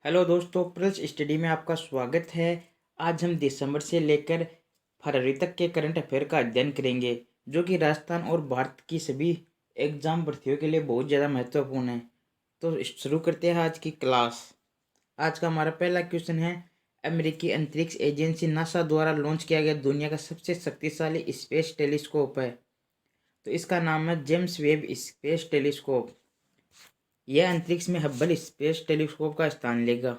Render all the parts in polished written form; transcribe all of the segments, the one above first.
Hello दोस्तों, pulse study में आपका स्वागत है। आज हम दिसंबर से लेकर फरवरी तक के करंट अफेयर का अध्ययन करेंगे, जो कि राजस्थान और भारत की सभी एग्जाम भर्तियों के लिए बहुत ज़्यादा महत्वपूर्ण है। तो शुरू करते हैं आज की क्लास। आज का हमारा पहला क्वेश्चन है, अमेरिकी अंतरिक्ष एजेंसी नासा द्वारा लॉन्च किया गया दुनिया का सबसे शक्तिशाली स्पेस टेलीस्कोप है। तो इसका नाम है जेम्स वेब स्पेस टेलीस्कोप। यह अंतरिक्ष में हब्बल स्पेस टेलीस्कोप का स्थान लेगा।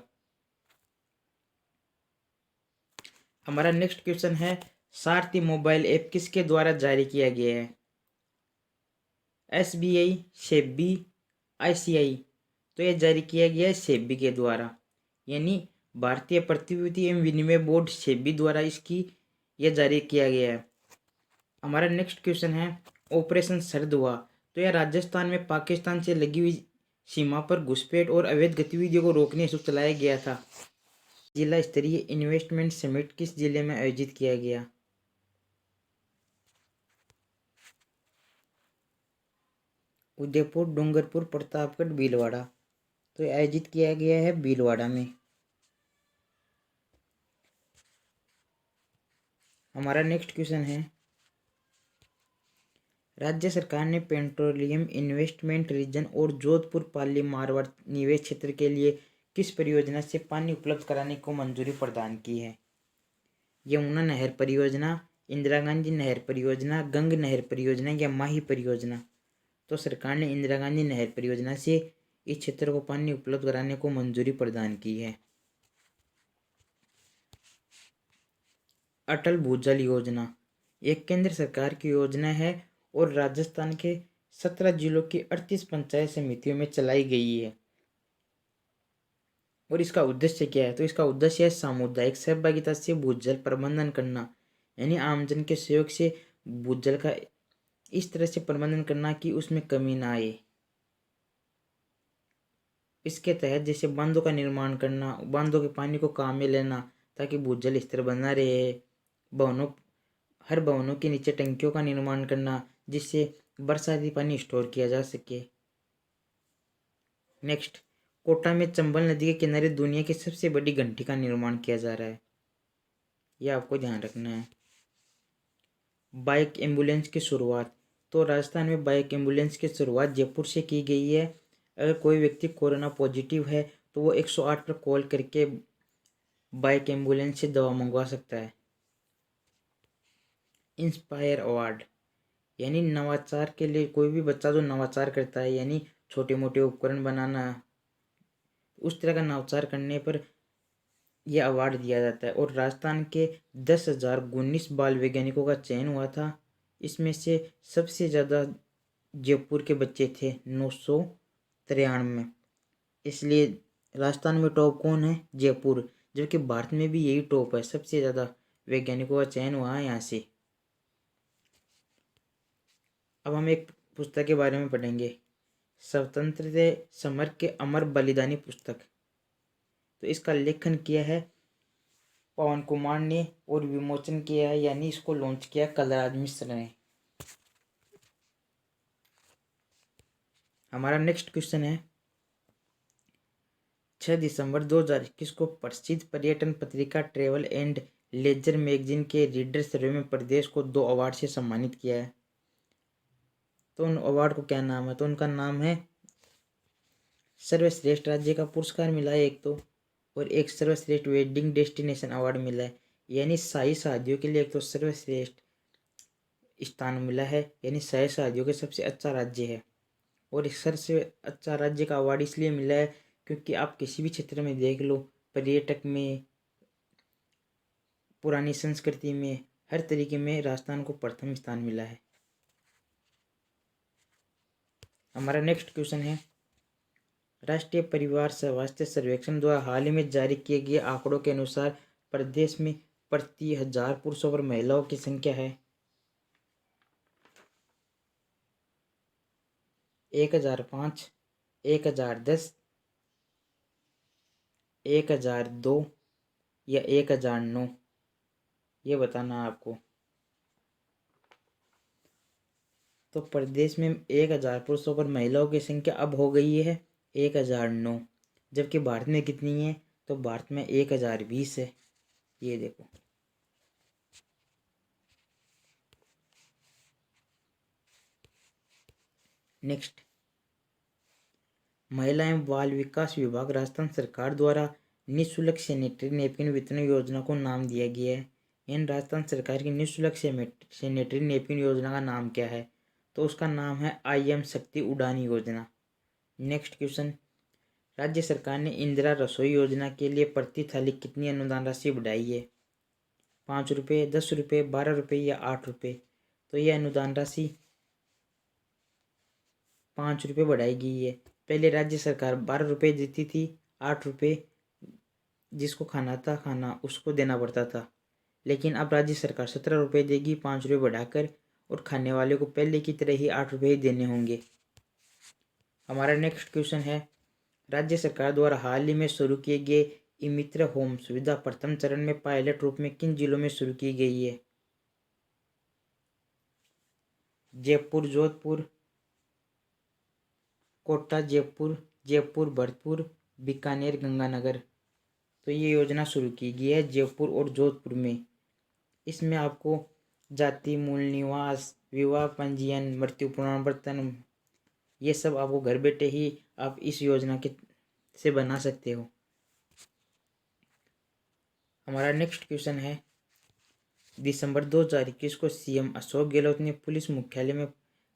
हमारा नेक्स्ट क्वेश्चन है, सारथी मोबाइल ऐप किसके द्वारा जारी किया गया है? SBI, SEBI, ICI। तो यह जारी किया गया है सेबी के द्वारा, यानी भारतीय प्रतिभूति एवं विनिमय बोर्ड सेबी द्वारा इसकी यह जारी किया गया है। हमारा नेक्स्ट क्वेश्चन है, ऑपरेशन सरदुआ। तो यह राजस्थान में पाकिस्तान से लगी हुई सीमा पर घुसपैठ और अवैध गतिविधियों को रोकने हेतु चलाया गया था। जिला स्तरीय इन्वेस्टमेंट समिट किस जिले में आयोजित किया गया? उदयपुर, डूंगरपुर, प्रतापगढ़, भीलवाड़ा। तो ये आयोजित किया गया है भीलवाड़ा में। हमारा नेक्स्ट क्वेश्चन है, राज्य सरकार ने पेट्रोलियम इन्वेस्टमेंट रीजन और जोधपुर पाली मारवाड़ निवेश क्षेत्र के लिए किस परियोजना से पानी उपलब्ध कराने को मंजूरी प्रदान की है? यमुना नहर परियोजना, इंदिरा गांधी नहर परियोजना, गंग नहर परियोजना या माही परियोजना? तो सरकार ने इंदिरा गांधी नहर परियोजना से इस क्षेत्र को पानी उपलब्ध कराने को मंजूरी प्रदान की है। अटल भूजल योजना एक केंद्र सरकार की योजना है और राजस्थान के 17 जिलों की 38 पंचायत समितियों में चलाई गई है। और इसका उद्देश्य क्या है? तो इसका उद्देश्य है सामुदायिक सहभागिता से भूजल प्रबंधन करना, यानी आमजन के सहयोग से भूजल का इस तरह से प्रबंधन करना कि उसमें कमी ना आए। इसके तहत जैसे बांधों का निर्माण करना, बांधों के पानी को काम में लेना ताकि भूजल स्तर बना रहे। भवनों हर भवनों के नीचे टंकियों का निर्माण करना जिससे बरसाती पानी स्टोर किया जा सके। नेक्स्ट, कोटा में चंबल नदी के किनारे दुनिया की सबसे बड़ी घंटी का निर्माण किया जा रहा है, यह आपको ध्यान रखना है। बाइक एम्बुलेंस की शुरुआत। तो राजस्थान में बाइक एम्बुलेंस की शुरुआत जयपुर से की गई है। अगर कोई व्यक्ति कोरोना पॉजिटिव है तो वो 108 पर कॉल करके बाइक एम्बुलेंस से दवा मंगवा सकता है। इंस्पायर अवार्ड, यानी नवाचार के लिए कोई भी बच्चा जो नवाचार करता है, यानी छोटे मोटे उपकरण बनाना, उस तरह का नवाचार करने पर यह अवार्ड दिया जाता है। और राजस्थान के 10,000 19 बाल वैज्ञानिकों का चयन हुआ था। इसमें से सबसे ज़्यादा जयपुर के बच्चे थे, 993। इसलिए राजस्थान में टॉप कौन है? जयपुर। जबकि भारत में भी यही टॉप है, सबसे ज़्यादा वैज्ञानिकों का चयन हुआ है यहाँ से। अब हम एक पुस्तक के बारे में पढ़ेंगे, स्वतंत्रता समर के अमर बलिदानी पुस्तक। तो इसका लेखन किया है पवन कुमार ने और विमोचन किया है, यानी इसको लॉन्च किया कलराज मिश्र ने। हमारा नेक्स्ट क्वेश्चन है, 6 दिसंबर 2021 को प्रसिद्ध पर्यटन पत्रिका ट्रेवल एंड लेजर मैगजीन के रीडर सर्वे में प्रदेश को 2 अवार्ड से सम्मानित किया है। तो उन अवार्ड को क्या नाम है? तो उनका नाम है, सर्वश्रेष्ठ राज्य का पुरस्कार मिला है एक तो, और एक सर्वश्रेष्ठ वेडिंग डेस्टिनेशन अवार्ड मिला है, यानी शाही शादियों के लिए एक तो सर्वश्रेष्ठ स्थान मिला है, यानी शाही शादियों के सबसे अच्छा राज्य है। और इस सबसे अच्छा राज्य का अवार्ड इसलिए मिला है क्योंकि आप किसी भी क्षेत्र में देख लो, पर्यटक में, पुरानी संस्कृति में, हर तरीके में राजस्थान को प्रथम स्थान मिला है। हमारा नेक्स्ट क्वेश्चन है, राष्ट्रीय परिवार स्वास्थ्य सर्वेक्षण द्वारा हाल ही में जारी किए गए आंकड़ों के अनुसार प्रदेश में प्रति 1000 पुरुषों पर महिलाओं की संख्या है 1005, 1010, 1002 या 1009? ये बताना है आपको। तो प्रदेश में 1000 पुरुषों पर महिलाओं की संख्या अब हो गई है 1009, जबकि भारत में कितनी है, तो भारत में 1020 है। ये देखो। नेक्स्ट, महिला एवं बाल विकास विभाग राजस्थान सरकार द्वारा निःशुल्क सैनिटरी नैपकिन वितरण योजना को नाम दिया गया है। इन राजस्थान सरकार की निःशुल्क सैनिटरी नैपकिन योजना का नाम क्या है, तो उसका नाम है IM शक्ति उड़ान योजना। नेक्स्ट क्वेश्चन, राज्य सरकार ने इंदिरा रसोई योजना के लिए प्रति थाली कितनी अनुदान राशि बढ़ाई है? 5 रुपये, 10 रुपये, 12 रुपये या 8 रुपये? तो ये अनुदान राशि 5 रुपये बढ़ाई गई है। पहले राज्य सरकार 12 रुपये देती थी, 8 रुपये जिसको खाना था खाना उसको देना पड़ता था, लेकिन अब राज्य सरकार 17 रुपये देगी, 5 रुपये बढ़ाकर, और खाने वाले को पहले की तरह ही 8 रुपये ही देने होंगे। हमारा नेक्स्ट क्वेश्चन है, राज्य सरकार द्वारा हाल ही में शुरू किए गए ई मित्र होम सुविधा प्रथम चरण में पायलट रूप में किन जिलों में शुरू की गई है? जयपुर, जोधपुर, कोटा, जयपुर, जयपुर, भरतपुर, बीकानेर, गंगानगर। तो ये योजना शुरू की गई है जयपुर और जोधपुर में। इसमें आपको जाति, मूल निवास, विवाह पंजीयन, मृत्यु प्रमाण पत्र, ये सब आपको घर बैठे ही आप इस योजना के से बना सकते हो। हमारा नेक्स्ट क्वेश्चन है, दिसंबर 2021 को CM अशोक गहलोत ने पुलिस मुख्यालय में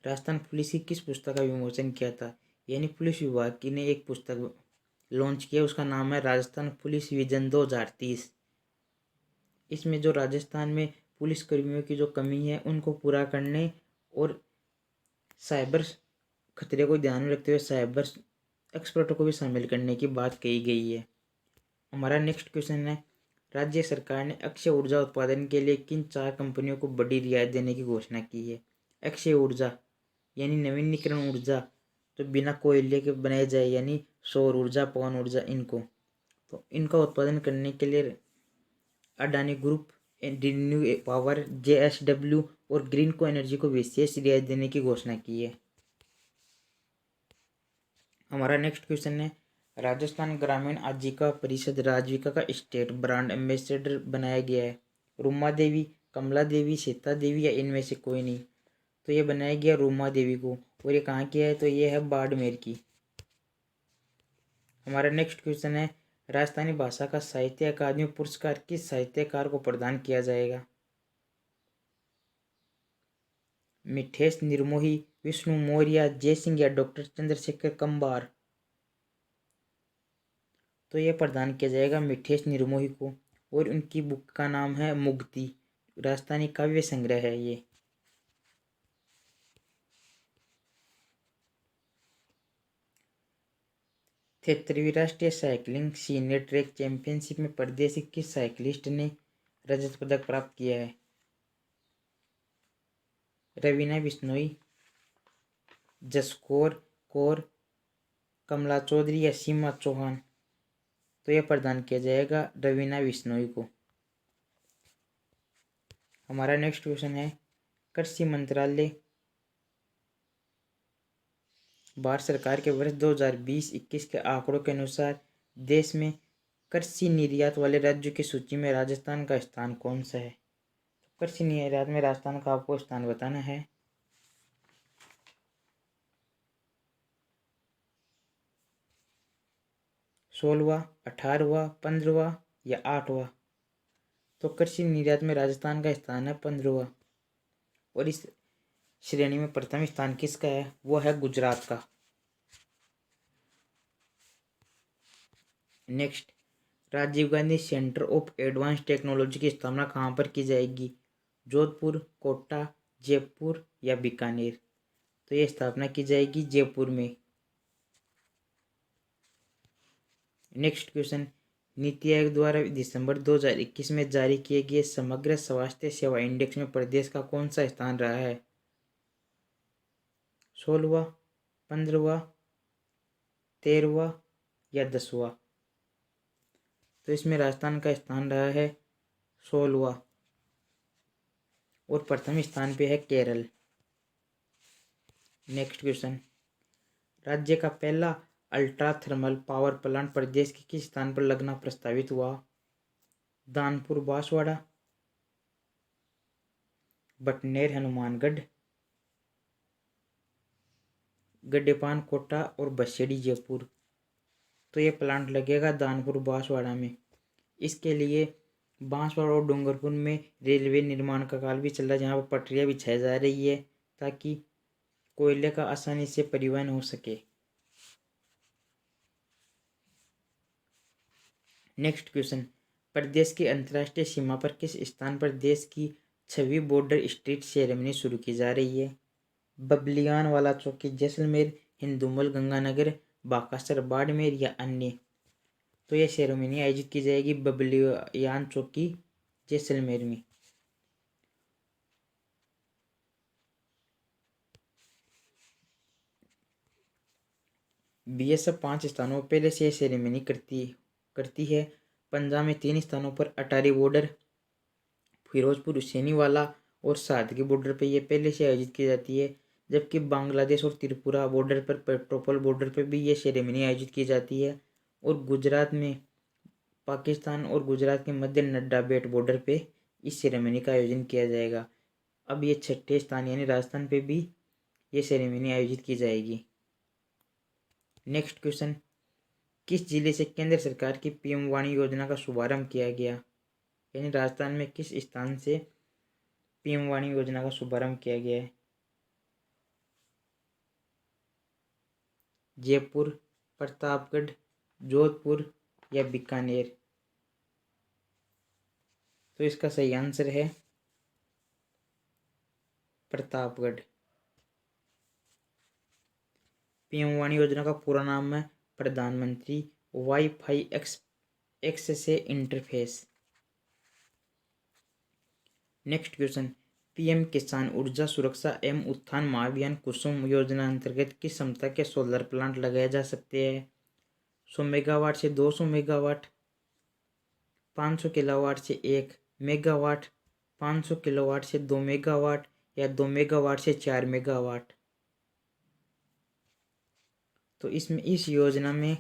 राजस्थान पुलिस की किस पुस्तक का विमोचन किया था? यानी पुलिस विभाग की ने एक पुस्तक लॉन्च किया, उसका नाम है राजस्थान पुलिस विजन 2030। इसमें जो राजस्थान में पुलिस कर्मियों की जो कमी है उनको पूरा करने और साइबर खतरे को ध्यान में रखते हुए साइबर एक्सपर्टों को भी शामिल करने की बात कही गई है। हमारा नेक्स्ट क्वेश्चन है, राज्य सरकार ने अक्षय ऊर्जा उत्पादन के लिए किन 4 कंपनियों को बड़ी रियायत देने की घोषणा की है? अक्षय ऊर्जा यानी नवीनीकरण ऊर्जा, तो बिना कोयले के बनाए जाए, यानी सौर ऊर्जा, पवन ऊर्जा, तो इनका उत्पादन करने के लिए Adani group, renew power, JSW और ग्रीन को एनर्जी को विशेष रियायत देने की घोषणा की है। हमारा नेक्स्ट क्वेश्चन है, राजस्थान ग्रामीण आजीविका परिषद राजविका का स्टेट ब्रांड एम्बेसडर बनाया गया है। रूमा देवी, कमला देवी, सीता देवी या इनमें से कोई नहीं? तो ये बनाया गया रूमा देवी को, और ये कहाँ की है, तो ये है बाड़मेर की। हमारा नेक्स्ट क्वेश्चन है, राजस्थानी भाषा का साहित्य अकादमी पुरस्कार किस साहित्यकार को प्रदान किया जाएगा? मिठेश निर्मोही, विष्णु मौर्य, जयसिंह या डॉक्टर चंद्रशेखर कंबार? तो यह प्रदान किया जाएगा मिठेश निर्मोही को, और उनकी बुक का नाम है मुक्ति, राजस्थानी काव्य संग्रह है ये। तेहत्तरवीं राष्ट्रीय साइकिलिंग सीनियर ट्रैक चैंपियनशिप में प्रदेश के किस साइकिलिस्ट ने रजत पदक प्राप्त किया है? रवीना बिश्नोई, जसकौर कौर, कमला चौधरी या सीमा चौहान? तो यह प्रदान किया जाएगा रवीना बिश्नोई को। हमारा नेक्स्ट क्वेश्चन है, कृषि मंत्रालय भारत सरकार के वर्ष 2020-21 के आंकड़ों के अनुसार देश में कृषि निर्यात वाले राज्यों की सूची में राजस्थान का स्थान कौन सा है? तो कृषि निर्यात में राजस्थान का आपको स्थान बताना है। सोलहवां, 18वां, 15वां या 8वां? तो कृषि निर्यात में राजस्थान का स्थान है 15वां, और इस श्रेणी में प्रथम स्थान किसका है? वो है गुजरात का। Next, Rajiv Gandhi centre of advance technology की स्थापना कहाँ पर की जाएगी? जोधपुर, कोटा, जयपुर या बीकानेर? तो ये स्थापना की जाएगी जयपुर में। नेक्स्ट क्वेश्चन, नीति आयोग द्वारा दिसंबर 2021 में जारी किए गए समग्र स्वास्थ्य सेवा इंडेक्स में प्रदेश का कौन सा स्थान रहा है? 16वां, 15वां, 13वां या 10वां? तो इसमें राजस्थान का स्थान रहा है 16वां, और प्रथम स्थान पे है केरल। नेक्स्ट क्वेश्चन, राज्य का पहला अल्ट्रा थर्मल पावर प्लांट प्रदेश के किस स्थान पर लगना प्रस्तावित हुआ? दानपुर बांसवाड़ा, बटनेर हनुमानगढ़, गड्डेपान कोटा और बसेड़ी जयपुर। तो ये प्लांट लगेगा दानपुर बांसवाड़ा में। इसके लिए बांसवाड़ा और डूंगरपुर में रेलवे निर्माण का कार्य भी चल रहा है, जहाँ पर पटरियाँ बिछाई जा रही है ताकि कोयले का आसानी से परिवहन हो सके। नेक्स्ट क्वेश्चन, प्रदेश की अंतर्राष्ट्रीय सीमा पर किस स्थान पर देश की 6वीं बॉर्डर स्ट्रीट सेरेमनी शुरू की जा रही है? बबलियान वाला चौकी जैसलमेर, हिंदुमल गंगानगर, बाकासर बाड़मेर या अन्य? तो यह सेरेमनी आयोजित की जाएगी बबलियान चौकी जैसलमेर में। बीएसएफ 5 स्थानों पर पहले से यह सेरेमनी करती है। पंजाब में 3 स्थानों पर अटारी बॉर्डर, फिरोजपुर, हुसैनीवाला और सादगी बॉर्डर पर यह पहले से आयोजित की जाती है। जबकि बांग्लादेश और त्रिपुरा बॉर्डर पर पेट्रोपल बॉर्डर पर भी यह सेरेमनी आयोजित की जाती है। और गुजरात में पाकिस्तान और गुजरात के मध्य नड्डा बेट बॉर्डर पे इस सेरेमनी का आयोजन किया जाएगा। अब ये 6ठे स्थान यानी राजस्थान पे भी ये सेरेमनी आयोजित की जाएगी। नेक्स्ट क्वेश्चन, किस जिले से केंद्र सरकार की पीएम वाणी योजना का शुभारंभ किया गया? यानी राजस्थान में किस स्थान से पीएम वाणी योजना का शुभारंभ किया गया है? जयपुर, प्रतापगढ़, जोधपुर या बीकानेर? तो इसका सही आंसर है प्रतापगढ़। पीएम वाणी योजना का पूरा नाम है प्रधानमंत्री wifi access interface. Next question, PM Kisan ऊर्जा सुरक्षा एवं उत्थान महाअभियान कुसुम योजना अंतर्गत किस क्षमता के सोलर प्लांट लगाए जा सकते हैं? 100 मेगावाट से 200 मेगावाट, 500 किलोवाट से 1 मेगावाट, 500 किलोवाट से 2 मेगावाट या 2 मेगावाट से 4 मेगावाट? तो इसमें इस योजना में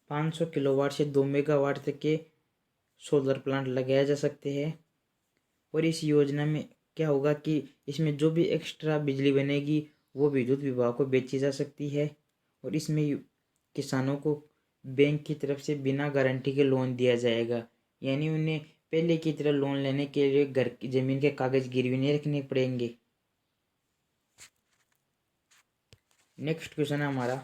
500 किलोवाट से 2 मेगावाट तक के सोलर प्लांट लगाए जा सकते हैं। और इस योजना में क्या होगा कि इसमें जो भी एक्स्ट्रा बिजली बनेगी वो विद्युत विभाग को बेची जा सकती है। और इसमें किसानों को बैंक की तरफ से बिना गारंटी के लोन दिया जाएगा, यानी उन्हें पहले की तरह लोन लेने के लिए घर की ज़मीन के कागज गिरवी नहीं रखने पड़ेंगे। नेक्स्ट क्वेश्चन है हमारा,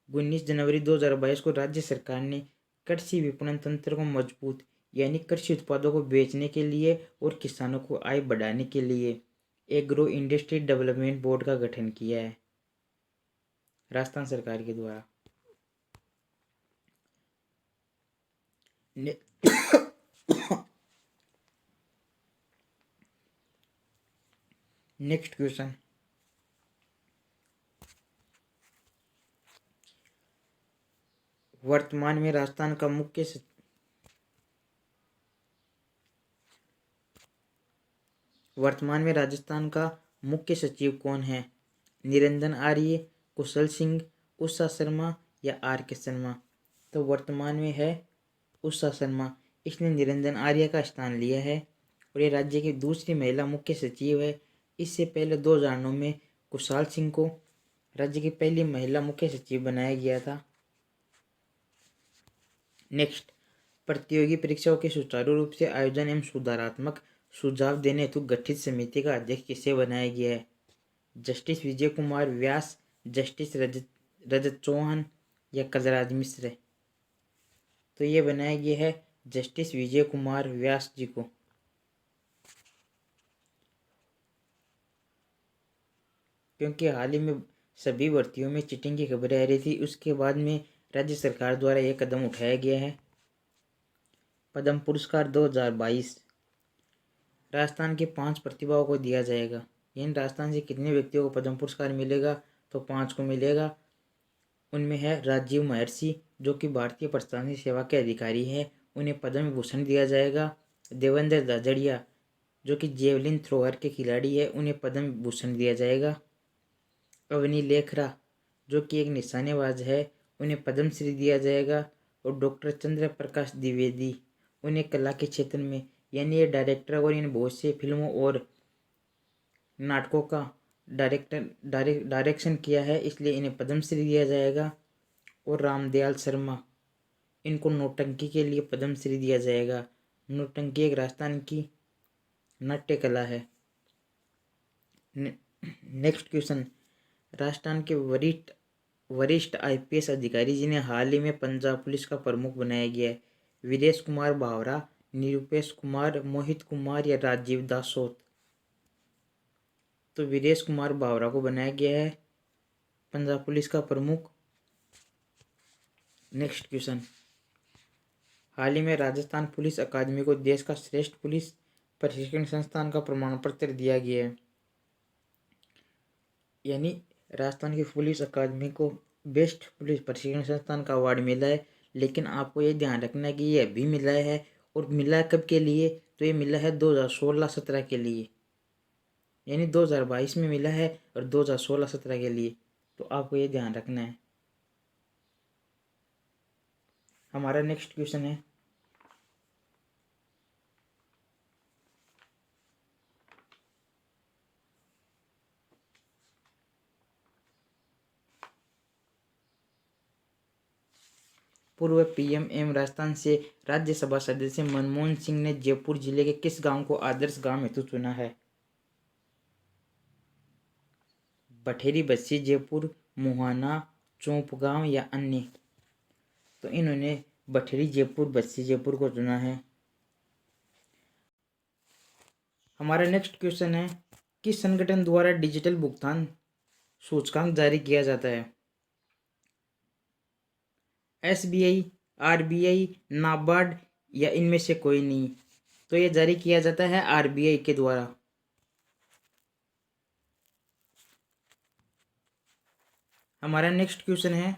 19 जनवरी 2022 को राज्य सरकार ने कृषि विपणन तंत्र को मजबूत यानी कृषि उत्पादों को बेचने के लिए और किसानों को आय बढ़ाने के लिए एग्रो इंडस्ट्री डेवलपमेंट बोर्ड का गठन किया है राजस्थान सरकार के द्वारा। नेक्स्ट क्वेश्चन, वर्तमान में राजस्थान का मुख्य सचिव कौन है? निरंजन आर्य, कुशल सिंह, उषा शर्मा या आर के शर्मा? तो वर्तमान में है उषा शर्मा। इसने निरंजन आर्य का स्थान लिया है और ये राज्य की दूसरी महिला मुख्य सचिव है। इससे पहले 2009 में कुशाल सिंह को राज्य की पहली महिला मुख्य सचिव बनाया गया था। नेक्स्ट, प्रतियोगी परीक्षाओं के सुचारू रूप से आयोजन एवं सुधारात्मक सुझाव देने हेतु गठित समिति का अध्यक्ष किसे बनाया गया है? जस्टिस विजय कुमार व्यास, जस्टिस रजत चौहान या कलराज मिश्र? तो ये बनाया गया है जस्टिस विजय कुमार व्यास जी को। क्योंकि हाल ही में सभी भर्तियों में चीटिंग की खबरें आ रही थी, उसके बाद में राज्य सरकार द्वारा यह कदम उठाया गया है। पद्म पुरस्कार 2022 राजस्थान के 5 प्रतिभाओं को दिया जाएगा। यानी राजस्थान से कितने व्यक्तियों को पद्म पुरस्कार मिलेगा? तो 5 को मिलेगा। उनमें है राजीव महर्षि, जो कि भारतीय प्रशासनिक सेवा के अधिकारी हैं, उन्हें पद्म विभूषण दिया जाएगा। देवेंद्र झाझड़िया, जो कि जेवलिन थ्रोअर के खिलाड़ी है, उन्हें पद्म विभूषण दिया जाएगा। अवनी लेखरा जो कि एक निशानेबाज है, उन्हें पद्मश्री दिया जाएगा। और डॉक्टर चंद्र प्रकाश द्विवेदी, उन्हें कला के क्षेत्र में, यानी ये डायरेक्टर और इन बहुत से फिल्मों और नाटकों का डायरेक्शन किया है, इसलिए इन्हें पद्मश्री दिया जाएगा। और रामदयाल शर्मा, इनको नौटंकी के लिए पद्मश्री दिया जाएगा। नौटंकी एक राजस्थान की नाट्य कला है। नेक्स्ट क्वेश्चन, राजस्थान के वरिष्ठ वरिष्ठ आईपीएस अधिकारी जिन्हें हाल ही में पंजाब पुलिस का प्रमुख बनाया गया है, वीरेश कुमार भावरा, निरूपेश कुमार, मोहित कुमार या राजीव दासोत। तो वीरेश कुमार भावरा को बनाया गया है पंजाब पुलिस का प्रमुख। नेक्स्ट क्वेश्चन, हाल ही में राजस्थान पुलिस अकादमी को देश का श्रेष्ठ पुलिस प्रशिक्षण संस्थान का प्रमाण पत्र दिया गया है, यानी राजस्थान की पुलिस अकादमी को बेस्ट पुलिस प्रशिक्षण संस्थान का अवार्ड मिला है। लेकिन आपको ये ध्यान रखना है कि ये अभी मिला है, और मिला है कब के लिए, तो ये मिला है 2016-17 के लिए, यानी 2022 में मिला है और 2016-17 के लिए। तो आपको ये ध्यान रखना है। हमारा नेक्स्ट क्वेश्चन है, पूर्व पीएम एवं राजस्थान से राज्यसभा सदस्य मनमोहन सिंह ने जयपुर जिले के किस गांव को आदर्श गांव हेतु चुना है? बठेरी बस्सी जयपुर, मुहाना, चौंपगांव या अन्य। तो इन्होंने बठेरी जयपुर बस्सी जयपुर को चुना है। हमारा नेक्स्ट क्वेश्चन है, किस संगठन द्वारा डिजिटल भुगतान सूचकांक जारी किया जाता है? एसबीआई, आरबीआई, नाबार्ड या इनमें से कोई नहीं। तो ये जारी किया जाता है आरबीआई के द्वारा। हमारा नेक्स्ट क्वेश्चन है,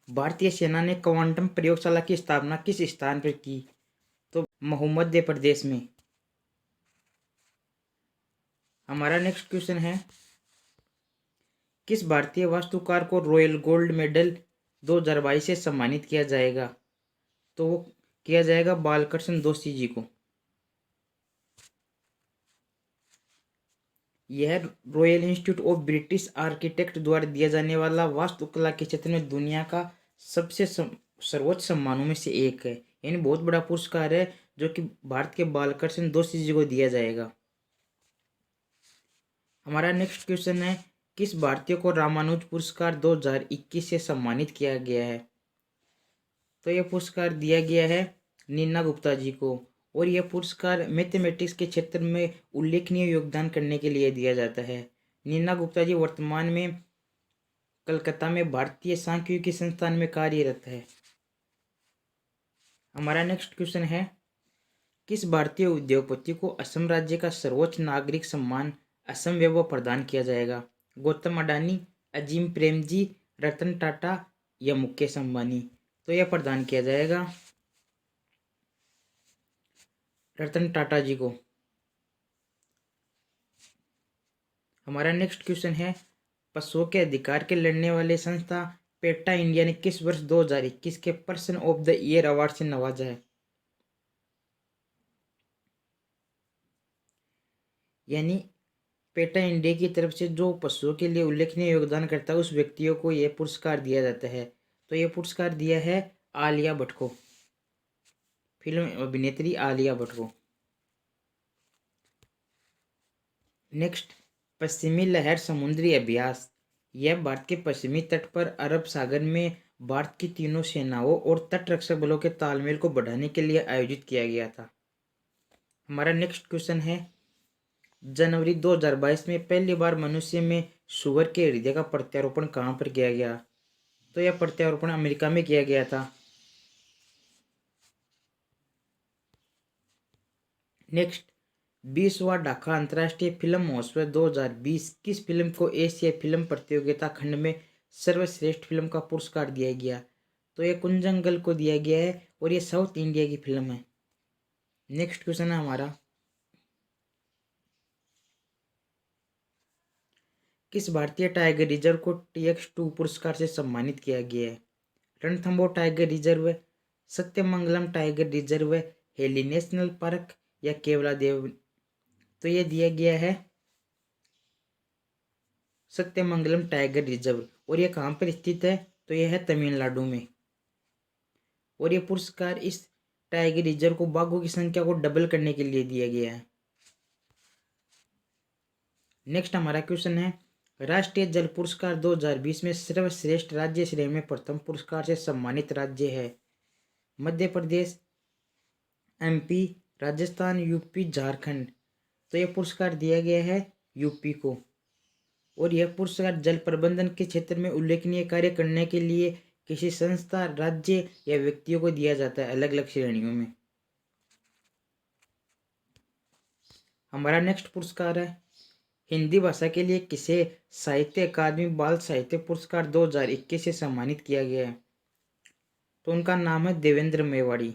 भारतीय सेना ने क्वांटम प्रयोगशाला की स्थापना किस स्थान पर की? तो मध्य प्रदेश में। हमारा नेक्स्ट क्वेश्चन है, किस भारतीय वास्तुकार को रॉयल गोल्ड मेडल 2022 से सम्मानित किया जाएगा? तो वो किया जाएगा बालकृष्ण दोषी जी को। यह royal institute of British architect द्वारा दिया जाने वाला वास्तुकला के क्षेत्र में दुनिया का सबसे सर्वोच्च सम्मानों में से एक है, यानी बहुत बड़ा पुरस्कार है जो कि भारत के बालकृष्ण दोषी जी को दिया जाएगा। हमारा नेक्स्ट क्वेश्चन है, किस भारतीय को रामानुज पुरस्कार 2021 से सम्मानित किया गया है? तो यह पुरस्कार दिया गया है नीना गुप्ता जी को, और यह पुरस्कार मैथमेटिक्स के क्षेत्र में उल्लेखनीय योगदान करने के लिए दिया जाता है। नीना गुप्ता जी वर्तमान में कलकत्ता में भारतीय सांख्यिकी संस्थान में कार्यरत है। हमारा नेक्स्ट क्वेश्चन है, किस भारतीय उद्योगपति को असम राज्य का सर्वोच्च नागरिक सम्मान असम वैभव प्रदान किया जाएगा? गौतम अडानी, अजीम प्रेमजी, रतन टाटा या मुकेश अंबानी। तो यह प्रदान किया जाएगा रतन टाटा जी को। हमारा नेक्स्ट क्वेश्चन है, पशुओं के अधिकार के लड़ने वाले संस्था पेटा इंडिया ने किस वर्ष 2021 के person of the year award से नवाजा है? यानी पेटा इंडिया की तरफ से जो पशुओं के लिए उल्लेखनीय योगदान करता है उस व्यक्तियों को यह पुरस्कार दिया जाता है। तो यह पुरस्कार दिया है आलिया भट्ट को, फिल्म अभिनेत्री आलिया भट्ट को। नेक्स्ट, पश्चिमी लहर समुद्री अभ्यास, यह भारत के पश्चिमी तट पर अरब सागर में भारत की तीनों सेनाओं और तटरक्षक बलों के तालमेल को बढ़ाने के लिए आयोजित किया गया था। हमारा नेक्स्ट क्वेश्चन है, जनवरी 2022 में पहली बार मनुष्य में सुअर के हृदय का प्रत्यारोपण कहाँ पर किया गया? तो यह प्रत्यारोपण अमेरिका में किया गया था। नेक्स्ट, 20वां ढाका अंतर्राष्ट्रीय फिल्म महोत्सव 2020 किस फिल्म को एशियाई फिल्म प्रतियोगिता खंड में सर्वश्रेष्ठ फिल्म का पुरस्कार दिया गया? तो यह कुंजंगल को दिया गया है, और यह साउथ इंडिया की फिल्म है। नेक्स्ट क्वेश्चन है हमारा, किस भारतीय टाइगर रिजर्व को TX2 पुरस्कार से सम्मानित किया गया है? Ranthambore tiger reserve, Sathyamangalam tiger reserve, heli national park या केवलादेव? तो ये दिया गया है सत्यमंगलम टाइगर रिजर्व। और ये कहाँ पर स्थित है? तो यह है तमिलनाडु में। और ये पुरस्कार इस टाइगर रिजर्व को बाघों की संख्या को डबल करने के लिए दिया गया है। नेक्स्ट हमारा क्वेश्चन है, राष्ट्रीय जल पुरस्कार 2020 में सर्वश्रेष्ठ राज्य श्रेणी में प्रथम पुरस्कार से सम्मानित राज्य है? Madhya Pradesh, MP, Rajasthan, UP, Jharkhand? तो यह पुरस्कार दिया गया है UP को। और यह पुरस्कार जल प्रबंधन के क्षेत्र में उल्लेखनीय कार्य करने के लिए किसी संस्था, राज्य या व्यक्तियों को दिया जाता है अलग अलग श्रेणियों में। हमारा नेक्स्ट पुरस्कार है, हिंदी भाषा के लिए किसे साहित्य अकादमी बाल साहित्य पुरस्कार 2021 से सम्मानित किया गया है? तो उनका नाम है देवेंद्र मेवाड़ी।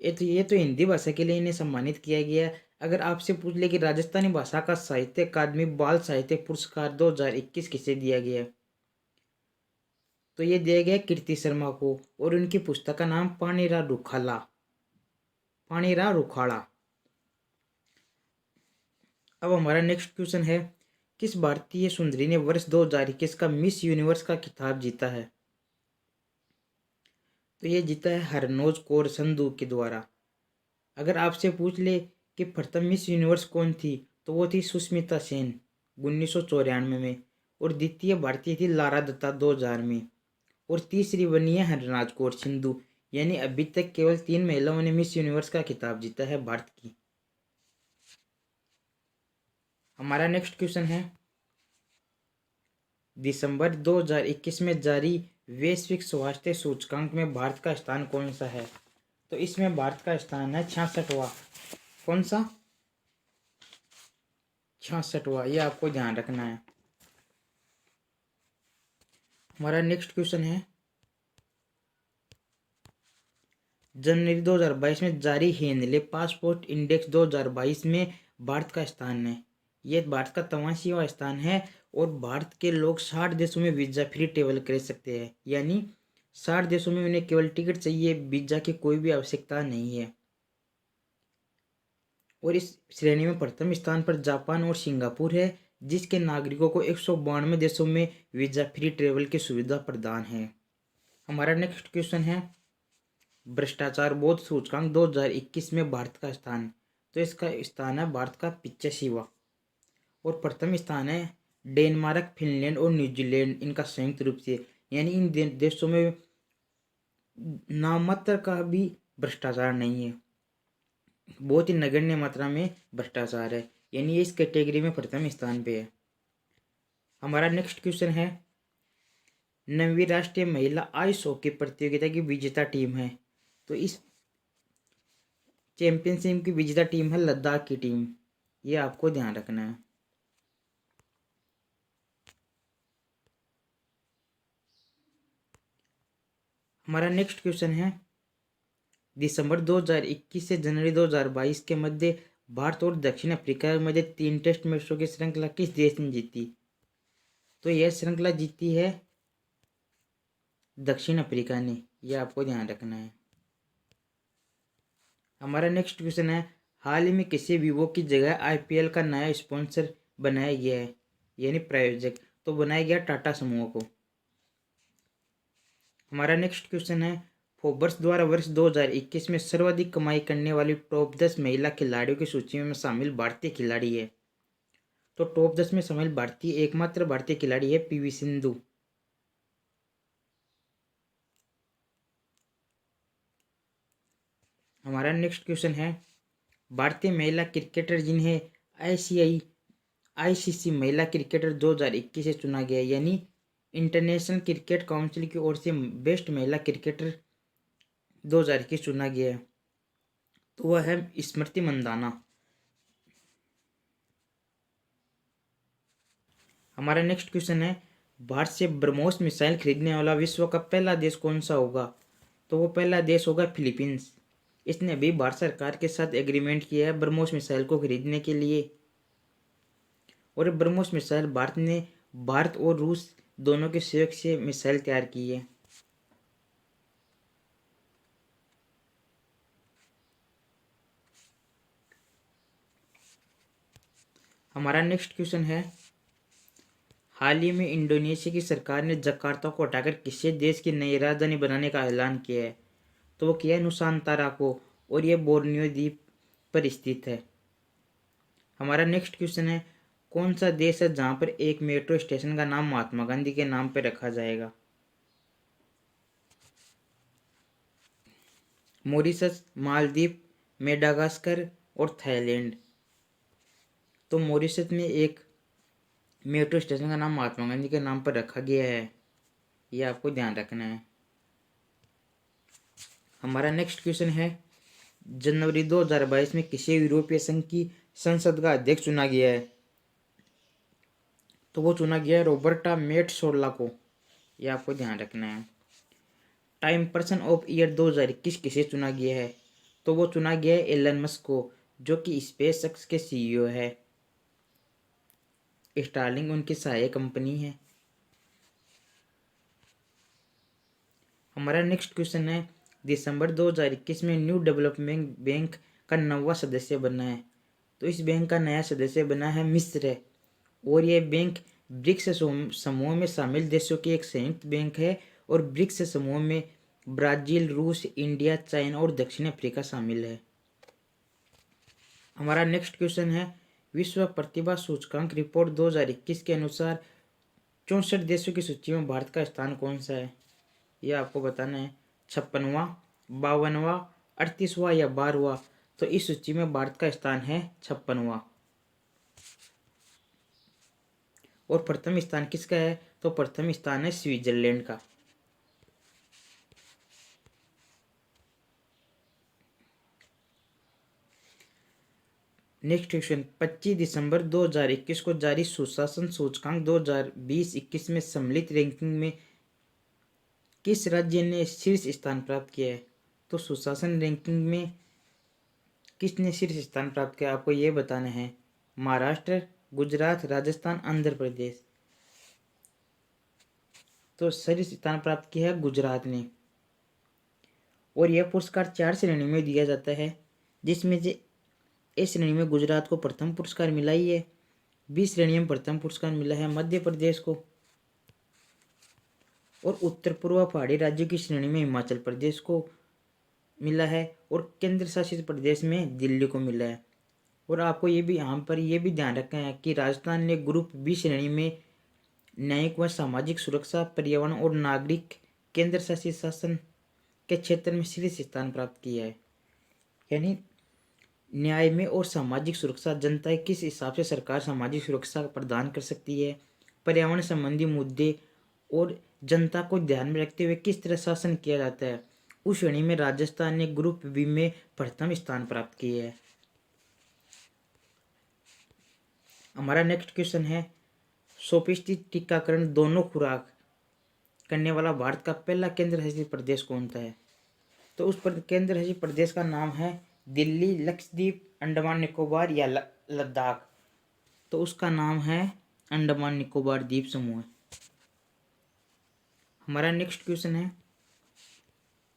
ये तो हिंदी भाषा के लिए इन्हें सम्मानित किया गया है। अगर आपसे पूछ ले कि राजस्थानी भाषा का साहित्य अकादमी बाल साहित्य पुरस्कार 2021 किसे दिया गया है? तो ये दिया गया कीर्ति शर्मा को। और उनकी पुस्तक का नाम पानीरा रुखाला, पानीरा रुखाड़ा। अब हमारा नेक्स्ट क्वेश्चन है, किस भारतीय सुंदरी ने वर्ष 2021 का मिस यूनिवर्स का खिताब जीता है? तो ये जीता है हरनोज कौर संधू के द्वारा। अगर आपसे पूछ ले कि प्रथम मिस यूनिवर्स कौन थी, तो वो थी सुष्मिता सेन 1994 में। और द्वितीय भारतीय थी लारा दत्ता 2000 में। और तीसरी बनी है हरनाज कौर सिंधु। यानी अभी तक केवल 3 महिलाओं ने मिस यूनिवर्स का खिताब जीता है भारत की। हमारा नेक्स्ट क्वेश्चन है, दिसंबर 2021 में जारी वैश्विक स्वास्थ्य सूचकांक में भारत का स्थान कौन सा है? तो इसमें भारत का स्थान है 66वां। कौन सा? 66वां। ये आपको ध्यान रखना है। हमारा नेक्स्ट क्वेश्चन है, जनवरी 2022 में जारी हेनले पासपोर्ट इंडेक्स 2022 में भारत का स्थान है। यह भारत का 83वां स्थान है। और भारत के लोग 60 देशों में वीजा फ्री ट्रेवल कर सकते हैं। यानी 60 देशों में उन्हें केवल टिकट चाहिए, वीजा की कोई भी आवश्यकता नहीं है। और इस श्रेणी में प्रथम स्थान पर जापान और सिंगापुर है, जिसके नागरिकों को 192 देशों में वीजा फ्री ट्रेवल की सुविधा प्रदान है। हमारा नेक्स्ट क्वेश्चन है, भ्रष्टाचार बोध सूचकांक 2021 में भारत का स्थान। तो इसका स्थान है भारत का 85वां। और प्रथम स्थान है डेनमार्क, फिनलैंड और न्यूजीलैंड, इनका संयुक्त रूप से। यानी इन देशों में नाममात्र का भी भ्रष्टाचार नहीं है, बहुत ही नगण्य मात्रा में भ्रष्टाचार है। यानी ये इस कैटेगरी में प्रथम स्थान पे है। हमारा नेक्स्ट क्वेश्चन है, 9वीं राष्ट्रीय महिला आइस हॉकी प्रतियोगिता की विजेता टीम है। तो इस चैंपियनशिप की विजेता टीम है लद्दाख की टीम। ये आपको ध्यान रखना है। हमारा नेक्स्ट क्वेश्चन है, दिसंबर 2021 से जनवरी 2022 के मध्य भारत और दक्षिण अफ्रीका के मध्य 3 टेस्ट मैचों की श्रृंखला किस देश ने जीती? तो यह श्रृंखला जीती है दक्षिण अफ्रीका ने। यह आपको ध्यान रखना है। हमारा नेक्स्ट क्वेश्चन है, हाल ही में किसी विवो की जगह IPL का नया स्पॉन्सर बनाया गया है, यानी प्रायोजक? तो बनाया गया टाटा समूह को। हमारा नेक्स्ट क्वेश्चन है, फोर्ब्स द्वारा वर्ष 2021 में सर्वाधिक कमाई करने वाली टॉप 10 महिला खिलाड़ियों की सूची में शामिल भारतीय खिलाड़ी है। तो टॉप 10 में शामिल भारतीय एकमात्र भारतीय खिलाड़ी है PV सिंधु। हमारा नेक्स्ट क्वेश्चन है, भारतीय महिला क्रिकेटर जिन्हें ICC महिला क्रिकेटर 2021 से चुना गया, यानी इंटरनेशनल क्रिकेट काउंसिल की ओर से बेस्ट महिला क्रिकेटर 2021 चुना गया है, तो वह है स्मृति मंदाना। हमारा नेक्स्ट क्वेश्चन है, भारत से ब्रह्मोस मिसाइल खरीदने वाला विश्व का पहला देश कौन सा होगा? तो वो पहला देश होगा फिलीपींस। इसने अभी भारत सरकार के साथ एग्रीमेंट किया है ब्रह्मोस मिसाइल को खरीदने के लिए। और ब्रह्मोस मिसाइल भारत और रूस दोनों के सहयोग से मिसाइल तैयार की है। हमारा नेक्स्ट क्वेश्चन है, हाल ही में इंडोनेशिया की सरकार ने जकार्ता को हटाकर किसी देश की नई राजधानी बनाने का ऐलान किया है? तो वो किया है नुसांतारा को, और यह बोर्नियो द्वीप पर स्थित है। हमारा नेक्स्ट क्वेश्चन है, कौन सा देश है जहां पर एक मेट्रो स्टेशन का नाम महात्मा गांधी के नाम पर रखा जाएगा? मॉरिशस, मालदीव, मेडागास्कर और थाईलैंड। तो मॉरिशस में एक मेट्रो स्टेशन का नाम महात्मा गांधी के नाम पर रखा गया है, ये आपको ध्यान रखना है। हमारा नेक्स्ट क्वेश्चन है, जनवरी 2022 में किसी यूरोपीय संघ की संसद का अध्यक्ष चुना गया है? तो वो चुना गया है रॉबर्टा मेट्सोला को, ये आपको ध्यान रखना है। टाइम पर्सन ऑफ ईयर 2021 किसे चुना गया है? तो वो चुना गया है एलन मस्क को, जो कि स्पेस एक्स के सीईओ है। स्टारलिंक उनकी सहायक कंपनी है। हमारा नेक्स्ट क्वेश्चन है, दिसंबर 2021 में न्यू डेवलपमेंट बैंक का 9वां सदस्य बना है। तो इस बैंक का नया सदस्य बना है मिस्र, और यह बैंक ब्रिक्स समूह में शामिल देशों की एक संयुक्त बैंक है, और ब्रिक्स समूह में ब्राजील, रूस, इंडिया, चाइना और दक्षिण अफ्रीका शामिल है। हमारा नेक्स्ट क्वेश्चन है, विश्व प्रतिभा सूचकांक रिपोर्ट 2021 के अनुसार 64 देशों की सूची में भारत का स्थान कौन सा है? यह आपको बताना है। 56वां, 52वां, 38वां या 12वां? तो इस सूची में भारत का स्थान है 56वां। और प्रथम स्थान किसका है? तो प्रथम स्थान है स्विट्जरलैंड का। नेक्स्ट क्वेश्चन, 25 दिसंबर 2021 को जारी सुशासन सूचकांक 2020-21 में सम्मिलित रैंकिंग में किस राज्य ने शीर्ष स्थान प्राप्त किया है? तो सुशासन रैंकिंग में किसने शीर्ष स्थान प्राप्त किया, आपको ये बताना है। महाराष्ट्र, गुजरात, राजस्थान, आंध्र प्रदेश? तो शीर्ष स्थान प्राप्त किया है गुजरात ने। और यह पुरस्कार 4 श्रेणी में दिया जाता है, जिसमें से इस श्रेणी में गुजरात को प्रथम पुरस्कार मिला ही है। बी श्रेणी में प्रथम पुरस्कार मिला है मध्य प्रदेश को, और उत्तर पूर्व पहाड़ी राज्यों की श्रेणी में हिमाचल प्रदेश को मिला है, और केंद्र शासित प्रदेश में दिल्ली को मिला है। और आपको ये भी यहाँ पर ये भी ध्यान रखना है कि राजस्थान ने ग्रुप बी श्रेणी में न्यायिक व सामाजिक सुरक्षा, पर्यावरण और नागरिक केंद्र शासित शासन के क्षेत्र में शीर्ष स्थान प्राप्त किया है। यानी न्याय में और सामाजिक सुरक्षा, जनता किस हिसाब से सरकार सामाजिक सुरक्षा प्रदान कर सकती है, पर्यावरण संबंधी मुद्दे और जनता को ध्यान में रखते हुए किस तरह शासन किया जाता है, उस श्रेणी में राजस्थान ने ग्रुप बी में प्रथम स्थान प्राप्त किया है। हमारा नेक्स्ट क्वेश्चन है, सोफिस्टिक टीकाकरण दोनों खुराक करने वाला भारत का पहला केंद्र शासित प्रदेश कौन सा है? तो उस पर केंद्र शासित प्रदेश का नाम है दिल्ली, लक्षद्वीप, अंडमान निकोबार या लद्दाख? तो उसका नाम है अंडमान निकोबार द्वीप समूह। हमारा नेक्स्ट क्वेश्चन है,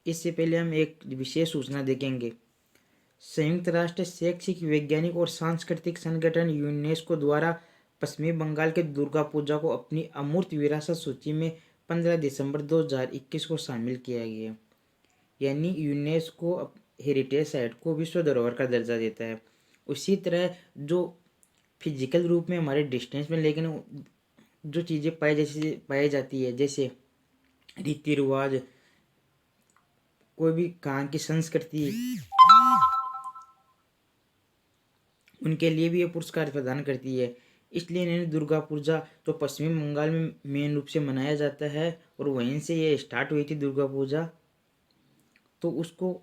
इससे पहले हम एक विशेष सूचना देखेंगे। संयुक्त राष्ट्र शैक्षिक, वैज्ञानिक और सांस्कृतिक संगठन यूनेस्को द्वारा पश्चिमी बंगाल के दुर्गा पूजा को अपनी अमूर्त विरासत सूची में 15 दिसंबर 2021 को शामिल किया गया। यानी यूनेस्को हेरिटेज साइट को विश्व धरोहर का दर्जा देता है। उसी तरह जो फिजिकल रूप में हमारे डिस्टेंस में, लेकिन जो चीज़ें पाई जाती है, जैसे रीति रिवाज, कोई भी कहाँ की संस्कृति, उनके लिए भी ये पुरस्कार प्रदान करती है। इसलिए इन्हें दुर्गा पूजा जो पश्चिमी बंगाल में मेन रूप से मनाया जाता है, और वहीं से ये स्टार्ट हुई थी दुर्गा पूजा, तो उसको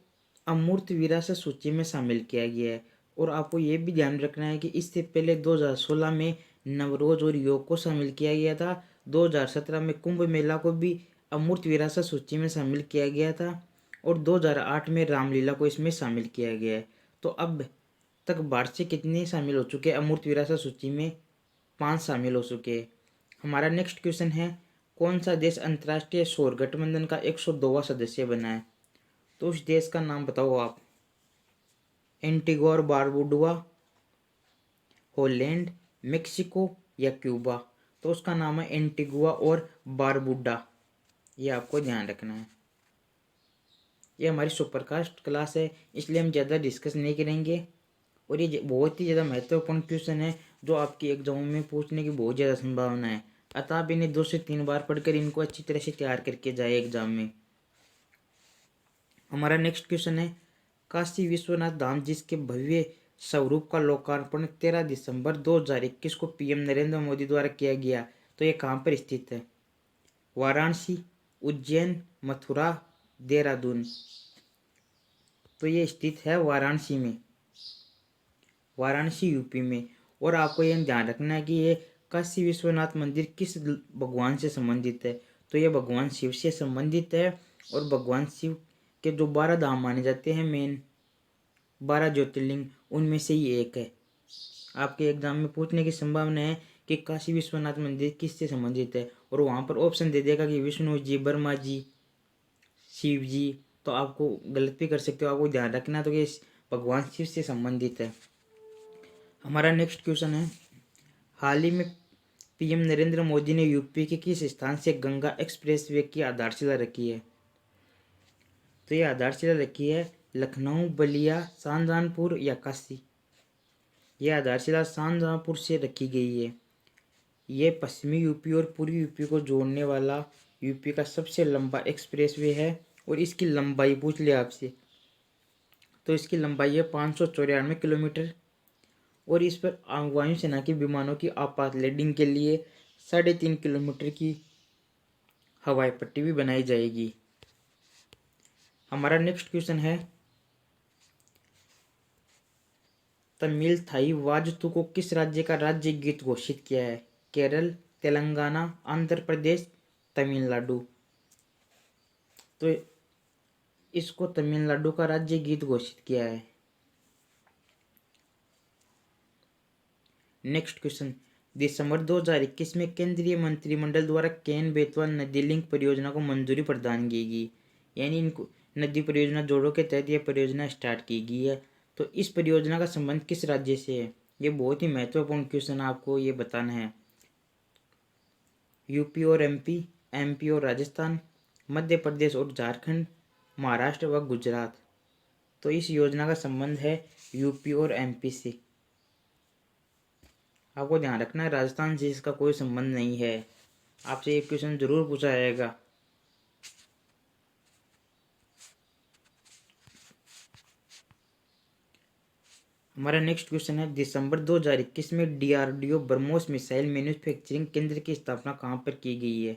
अमूर्त विरासत सूची में शामिल किया गया है। और आपको ये भी ध्यान रखना है कि इससे पहले 2016 में नवरोज और योग को शामिल किया गया था। 2017 में कुंभ मेला को भी अमूर्त विरासत सूची में शामिल किया गया था, और 2008 में रामलीला को इसमें शामिल किया गया है। तो अब तक भारत से कितने शामिल हो चुके हैं अमूर्त विरासत सूची में? 5 शामिल हो चुके हैं। हमारा नेक्स्ट क्वेश्चन है, कौन सा देश अंतर्राष्ट्रीय सौर गठबंधन का 102वां सदस्य बना है? तो उस देश का नाम बताओ आप। एंटीगुआ और बारबुडुआ, हॉलैंड, मेक्सिको या क्यूबा? तो उसका नाम है एंटीगुआ और बारबुडा। ये आपको ध्यान रखना है। ये हमारी सुपरकास्ट क्लास है, इसलिए हम ज़्यादा डिस्कस नहीं करेंगे। और ये बहुत ही ज़्यादा महत्वपूर्ण क्वेश्चन है जो आपकी एग्जाम में पूछने की बहुत ज़्यादा संभावना है। अतः आप इन्हें 2 से 3 बार पढ़कर इनको अच्छी तरह से तैयार करके जाए एग्जाम में। हमारा नेक्स्ट क्वेश्चन है, काशी विश्वनाथ धाम जिसके भव्य स्वरूप का लोकार्पण 13 दिसंबर 2021 को पीएम नरेंद्र मोदी द्वारा किया गया, तो ये कहाँ पर स्थित है? वाराणसी, उज्जैन, मथुरा, देहरादून? तो ये स्थित है वाराणसी में, वाराणसी यूपी में। और आपको यह ध्यान रखना है कि ये काशी विश्वनाथ मंदिर किस भगवान से संबंधित है? तो ये भगवान शिव से संबंधित है। और भगवान शिव के जो 12 धाम माने जाते हैं, मेन 12 ज्योतिर्लिंग, उनमें से ही एक है। आपके एग्जाम में पूछने की संभावना है कि काशी विश्वनाथ मंदिर किससे संबंधित है, और वहाँ पर ऑप्शन दे देगा कि विष्णु जी, ब्रह्मा जी, शिव जी। तो आपको गलत भी कर सकते हो, आपको ध्यान रखना तो कि भगवान शिव से संबंधित है। हमारा नेक्स्ट क्वेश्चन है, हाल ही में पीएम नरेंद्र मोदी ने यूपी के किस स्थान से गंगा एक्सप्रेसवे की आधारशिला रखी है? तो ये आधारशिला रखी है लखनऊ, बलिया, शाहजहांपुर या काशी? ये आधारशिला शाहजहांपुर से रखी गई है। ये पश्चिमी यूपी और पूर्वी यूपी को जोड़ने वाला यूपी का सबसे लंबा एक्सप्रेसवे है। और इसकी लंबाई पूछ लिया आपसे, तो इसकी लंबाई है 594 किलोमीटर। और इस पर वायुसेना के विमानों की आपात लैंडिंग के लिए 3.5 किलोमीटर की हवाई पट्टी भी बनाई जाएगी। हमारा नेक्स्ट क्वेश्चन है, तमिल थाई वाजतू को किस राज्य का राज्य गीत घोषित किया है? केरल, तेलंगाना, आंध्र प्रदेश, तमिलनाडु? तो इसको तमिलनाडु का राज्य गीत घोषित किया है। नेक्स्ट क्वेश्चन, दिसंबर 2021 में केंद्रीय मंत्रिमंडल द्वारा केन बेतवा नदी लिंक परियोजना को मंजूरी प्रदान की गई, यानी इनको नदी परियोजना जोड़ों के तहत यह परियोजना स्टार्ट की गई है। तो इस परियोजना का संबंध किस राज्य से है? ये बहुत ही महत्वपूर्ण क्वेश्चन आपको ये बताना है। यूपी और एमपी, एमपी और राजस्थान, मध्य प्रदेश और झारखंड, महाराष्ट्र व गुजरात? तो इस योजना का संबंध है यूपी और एमपी से। आपको ध्यान रखना है राजस्थान से इसका कोई संबंध नहीं है। आपसे एक क्वेश्चन जरूर पूछा जाएगा। हमारा नेक्स्ट क्वेश्चन है, दिसंबर 2021 में डीआरडीओ ब्रह्मोस मिसाइल मैन्युफैक्चरिंग केंद्र की स्थापना कहाँ पर की गई है?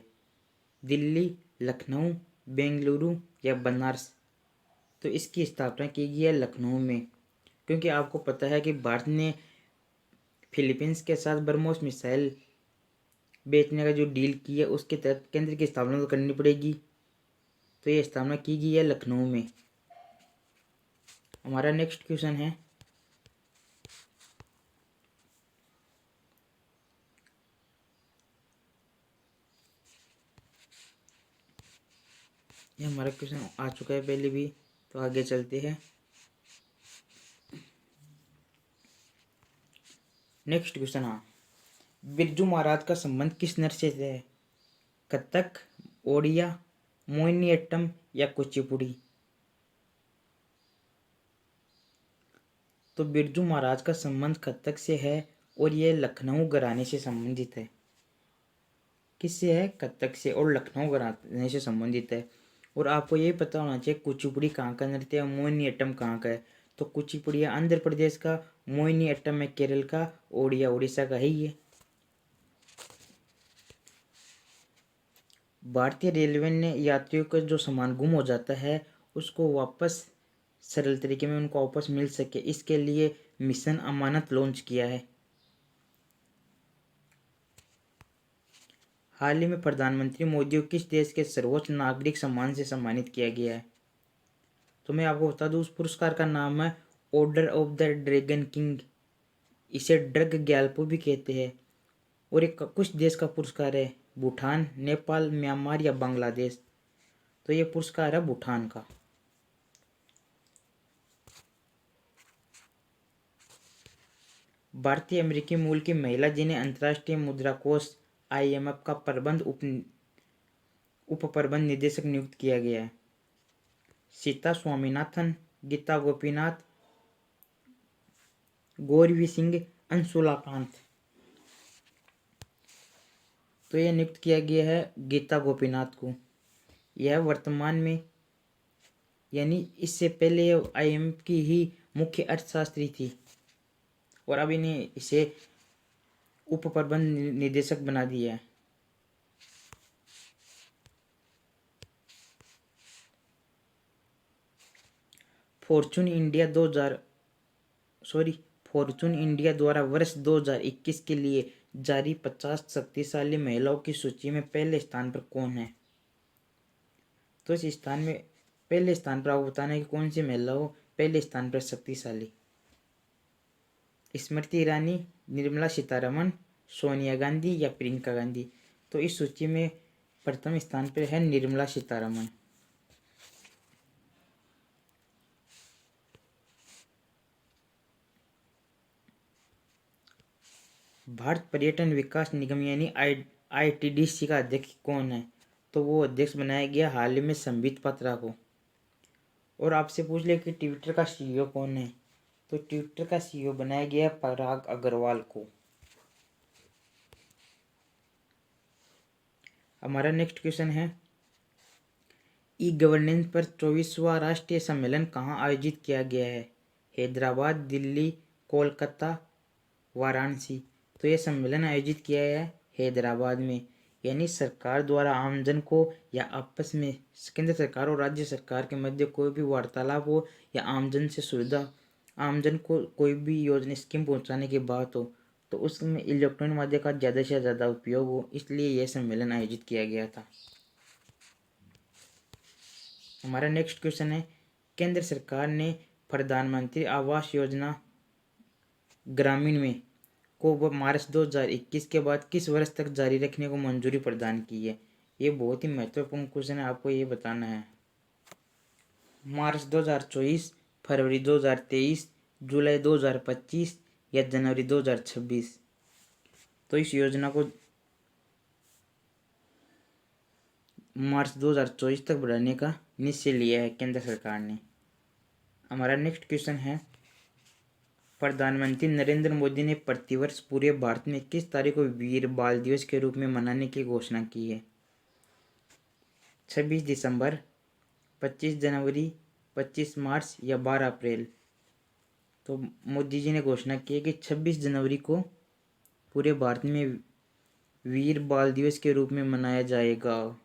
दिल्ली, लखनऊ, बेंगलुरु या बनारस? तो इसकी स्थापना की गई है लखनऊ में, क्योंकि आपको पता है कि भारत ने फिलीपींस के साथ ब्रह्मोस मिसाइल बेचने का जो डील की है, उसके तहत केंद्र की स्थापना तो करनी पड़ेगी। तो ये स्थापना की गई है लखनऊ में। हमारा नेक्स्ट क्वेश्चन है, ये हमारा क्वेश्चन आ चुका है पहले भी, तो आगे चलते हैं। नेक्स्ट क्वेश्चन, हाँ, बिरजू महाराज का संबंध किस नृत्य से है? कथक, ओडिया, मोहिनीअट्टम या कुचिपुड़ी? तो बिरजू महाराज का संबंध कथक से है और ये लखनऊ घराने से संबंधित है। किससे है? कथक से और लखनऊ घराने से संबंधित है। और आपको ये पता होना चाहिए कुचिपुड़ी कहाँ का नृत्य है, मोहिनीअट्टम कहाँ का है। तो कुचिपुड़ी आंध्र प्रदेश का, मोहिनीअट्टम है केरल का, ओडिया उड़ीसा का है ये। भारतीय रेलवे ने यात्रियों का जो सामान गुम हो जाता है उसको वापस सरल तरीके में उनको वापस मिल सके, इसके लिए मिशन अमानत लॉन्च किया है। हाल ही में प्रधानमंत्री मोदी को किस देश के सर्वोच्च नागरिक सम्मान से सम्मानित किया गया है? तो मैं आपको बता दूं, उस पुरस्कार का नाम है order of the dragon king. इसे ड्रग ग्याल्पो भी कहते हैं। और एक कुछ देश का पुरस्कार है, भूटान, नेपाल, म्यांमार या बांग्लादेश। तो ये पुरस्कार है भूटान का। भारतीय अमेरिकी मूल की महिला जिन्हें अंतर्राष्ट्रीय मुद्रा कोष IMF का उप प्रबंध निदेशक नियुक्त किया गया है। सीता स्वामीनाथन, गीता गोपीनाथ, गौरवी सिंह, अंशुला कांत। तो यह नियुक्त किया गया है गीता गोपीनाथ को। यह वर्तमान में यानी इससे पहले IMF की ही मुख्य अर्थशास्त्री थी और अब इन्हें इसे उप प्रबंध निदेशक बना दिया है। फॉर्चून इंडिया द्वारा वर्ष 2021 के लिए जारी 50 शक्तिशाली महिलाओं की सूची में पहले स्थान पर कौन है? तो इस स्थान में पहले स्थान पर आपको बताना है कि कौन सी महिला हो पहले स्थान पर शक्तिशाली। स्मृति ईरानी, निर्मला सीतारमण, सोनिया गांधी या प्रियंका गांधी। तो इस सूची में प्रथम स्थान पर है निर्मला सीतारमण। भारत पर्यटन विकास निगम यानी ITDC का अध्यक्ष कौन है? तो वो अध्यक्ष बनाया गया हाल ही में संबित पात्रा को। और आपसे पूछ ले कि ट्विटर का CEO कौन है? तो ट्विटर का CEO बनाया गया पराग अग्रवाल को। हमारा नेक्स्ट क्वेश्चन है, E-गवर्नेंस पर 24वां राष्ट्रीय सम्मेलन कहाँ आयोजित किया गया है? हैदराबाद, दिल्ली, कोलकाता, वाराणसी। तो यह सम्मेलन आयोजित किया है हैदराबाद में। यानी सरकार द्वारा आमजन को या आपस में केंद्र सरकार और राज्य सरकार के मध्य कोई भी वार्तालाप हो या आमजन को कोई भी योजना स्कीम पहुंचाने की बात हो तो उसमें इलेक्ट्रॉनिक माध्यम का ज़्यादा से ज़्यादा उपयोग हो, इसलिए यह सम्मेलन आयोजित किया गया था। हमारा नेक्स्ट क्वेश्चन है, केंद्र सरकार ने प्रधानमंत्री आवास योजना ग्रामीण में को मार्च 2021 के बाद किस वर्ष तक जारी रखने को मंजूरी प्रदान की है? ये बहुत ही महत्वपूर्ण क्वेश्चन है, आपको ये बताना है। मार्च 2024, फरवरी 2023, जुलाई 2025 या जनवरी 2026। तो इस योजना को मार्च 2024 तक बढ़ाने का निश्चय लिया है केंद्र सरकार ने। हमारा नेक्स्ट क्वेश्चन है, प्रधानमंत्री नरेंद्र मोदी ने प्रतिवर्ष पूरे भारत में किस तारीख को वीर बाल दिवस के रूप में मनाने की घोषणा की है? 26 दिसंबर, 25 जनवरी, 25 मार्च या 12 अप्रैल। तो मोदी जी ने घोषणा की है कि 26 जनवरी को पूरे भारत में वीर बाल दिवस के रूप में मनाया जाएगा।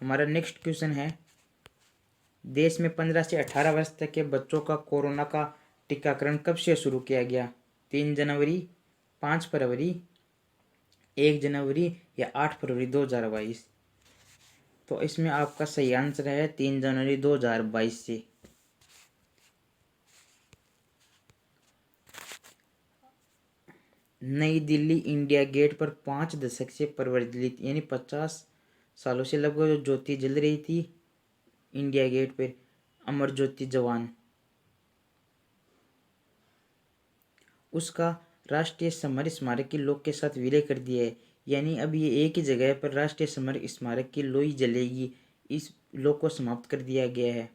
हमारा नेक्स्ट क्वेश्चन है, देश में 15 से 18 वर्ष तक के बच्चों का कोरोना का टीकाकरण कब से शुरू किया गया? 3 जनवरी, 5 फरवरी, 1 जनवरी या 8 फरवरी 2022। तो इसमें आपका सही आंसर है 3 जनवरी 2022 से। नई दिल्ली इंडिया गेट पर 5 दशक से प्रज्वलित यानी 50 सालों से लगभग जो ज्योति जल रही थी इंडिया गेट पर, अमर ज्योति जवान, उसका राष्ट्रीय समर स्मारक की लोक के साथ विलय कर दिया है। यानी अब ये एक ही जगह पर राष्ट्रीय समर स्मारक की लोई जलेगी, इस लोक को समाप्त कर दिया गया है।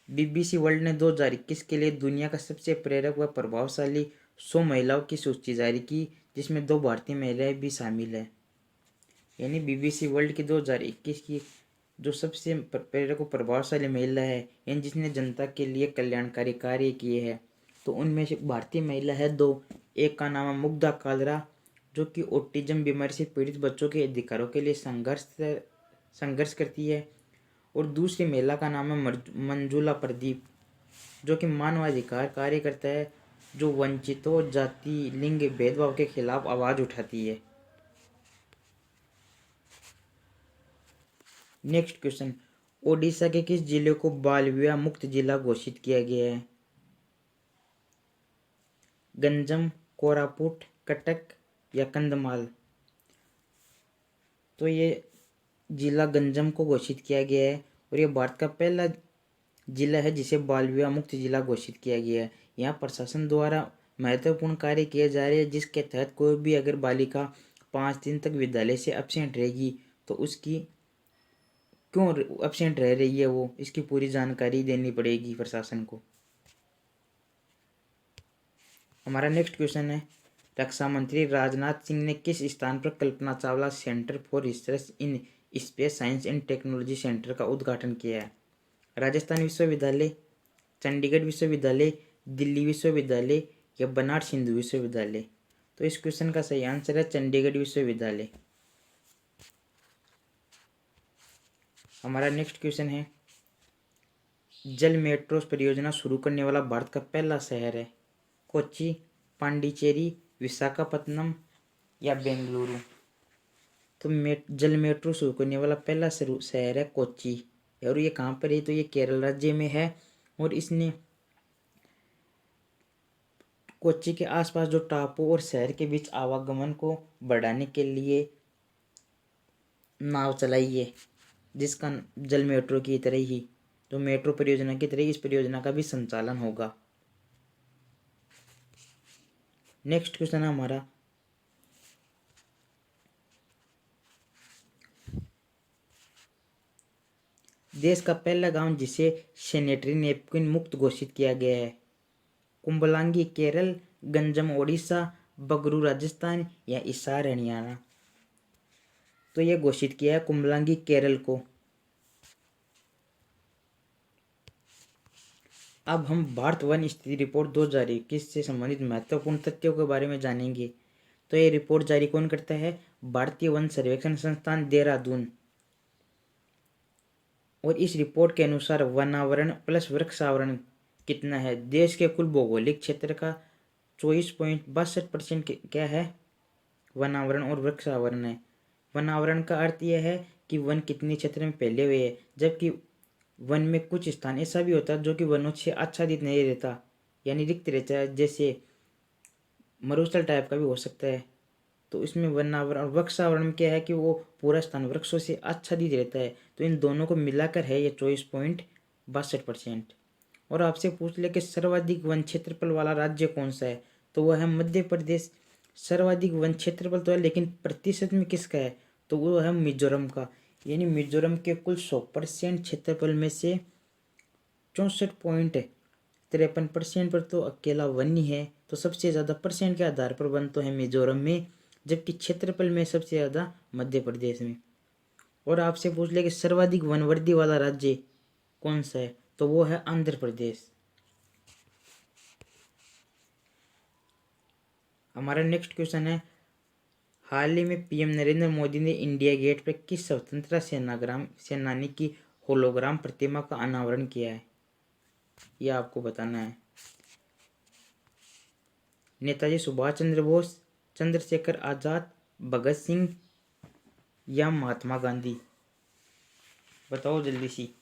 BBC वर्ल्ड ने 2021 के लिए दुनिया का सबसे प्रेरक व प्रभावशाली 100 महिलाओं की सूची जारी की, जिसमें 2 भारतीय महिलाएं भी शामिल है। यानी BBC वर्ल्ड की 2021 की जो सबसे प्रेरक व प्रभावशाली महिला है यानी जिसने जनता के लिए कल्याणकारी कार्य किए हैं, तो उनमें से भारतीय महिला है 2। एक का नाम है मुग्धा कालरा, जो कि ऑटिज्म बीमारी से पीड़ित बच्चों के अधिकारों के लिए संघर्ष करती है, और दूसरी महिला का नाम है मंजुला प्रदीप, जो कि मानवाधिकार कार्य करता है, जो वंचितों, जाति, लिंग भेदभाव के खिलाफ आवाज़ उठाती है। नेक्स्ट क्वेश्चन, ओडिशा के किस जिले को बाल विवाह मुक्त जिला घोषित किया गया है? गंजम, कोरापुट, कटक या कंधमाल। तो ये जिला गंजम को घोषित किया गया है और ये भारत का पहला जिला है जिसे बाल विवाह मुक्त जिला घोषित किया गया है। यहाँ प्रशासन द्वारा महत्वपूर्ण कार्य किए जा रहे हैं, जिसके तहत कोई भी अगर बालिका 5 दिन तक विद्यालय से एब्सेंट रहेगी तो उसकी क्यों एब्सेंट रह रही है वो, इसकी पूरी जानकारी देनी पड़ेगी प्रशासन को। हमारा नेक्स्ट क्वेश्चन है, रक्षा मंत्री राजनाथ सिंह ने किस स्थान पर Kalpana Chawla centre for research in space science and technology centre का उद्घाटन किया है? राजस्थान विश्वविद्यालय, चंडीगढ़ विश्वविद्यालय, दिल्ली विश्वविद्यालय या बनारस हिंदू विश्वविद्यालय? तो इस क्वेश्चन का सही आंसर है चंडीगढ़ विश्वविद्यालय। हमारा नेक्स्ट क्वेश्चन है, जल मेट्रो परियोजना शुरू करने वाला भारत का पहला शहर है? कोच्चि, पांडिचेरी, विशाखापत्तनम या बेंगलुरु? तो जल मेट्रो शुरू करने वाला पहला शहर है कोच्चि। और ये कहाँ पर है? तो ये केरल राज्य में है और इसने कोच्चि के आसपास जो टापू और शहर के बीच आवागमन को बढ़ाने के लिए नाव चलाई है, जिसका जल मेट्रो की तरह ही, तो मेट्रो परियोजना की तरह इस परियोजना का भी संचालन होगा। नेक्स्ट क्वेश्चन है हमारा, देश का पहला गांव जिसे सैनिटरी नैपकिन मुक्त घोषित किया गया है? कुंभलांगी केरल, गंजम ओडिशा, बगरू राजस्थान या हिसार हरियाणा? तो यह घोषित किया है कुंभलांगी केरल को। अब हम भारत वन स्थिति रिपोर्ट 2021 से संबंधित महत्वपूर्ण तथ्यों के बारे में जानेंगे। तो ये रिपोर्ट जारी कौन करता है? भारतीय वन सर्वेक्षण संस्थान देहरादून। और इस रिपोर्ट के अनुसार वनावरण प्लस वृक्षावरण कितना है? देश के कुल भौगोलिक क्षेत्र का 24.62% क्या है? वनावरण और वृक्षावरण है। वनावरण का अर्थ यह है कि वन कितने क्षेत्र में फैले हुए हैं, जबकि वन में कुछ स्थान ऐसा भी होता है जो कि वनों से आच्छादित नहीं रहता, यानी रिक्त रहता है, जैसे मरुस्थल टाइप का भी हो सकता है। तो इसमें वनावरण और वृक्षावरण में क्या है कि वो पूरा स्थान वृक्षों से आच्छादित रहता है। तो इन दोनों को मिलाकर है ये 24.62%। और आपसे पूछ ले कि सर्वाधिक वन क्षेत्रफल वाला राज्य कौन सा है? तो वह है मध्य प्रदेश। सर्वाधिक वन क्षेत्रफल तो है, लेकिन प्रतिशत में किसका है? तो वो है मिजोरम का। यानी मिजोरम के कुल 100% क्षेत्रफल में से 64.53% पर तो अकेला वन ही है। तो सबसे ज़्यादा परसेंट के आधार पर वन तो है मिजोरम में, जबकि क्षेत्रफल में सबसे ज़्यादा मध्य प्रदेश में। और आपसे पूछ ले कि सर्वाधिक वनवृद्धि वाला राज्य कौन सा है? तो वो है आंध्र प्रदेश। हमारा नेक्स्ट क्वेश्चन है, हाल ही में पीएम नरेंद्र मोदी ने इंडिया गेट पर किस स्वतंत्रता सेनानी की होलोग्राम प्रतिमा का अनावरण किया है? यह आपको बताना है। नेताजी सुभाष चंद्र बोस, चंद्रशेखर आजाद, भगत सिंह या महात्मा गांधी? बताओ जल्दी सी।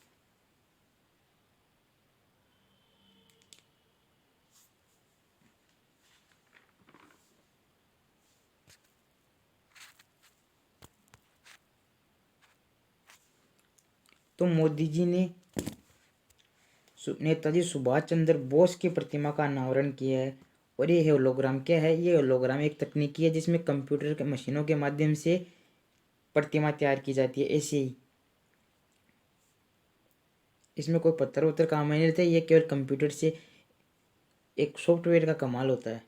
तो मोदी जी ने नेताजी सुभाष चंद्र बोस की प्रतिमा का अनावरण किया है। और ये होलोग्राम क्या है? ये होलोग्राम एक तकनीकी है जिसमें कंप्यूटर के मशीनों के माध्यम से प्रतिमा तैयार की जाती है। ऐसे ही इसमें कोई पत्थर वत्थर काम नहीं रहता है, ये केवल कंप्यूटर से एक सॉफ्टवेयर का कमाल होता है।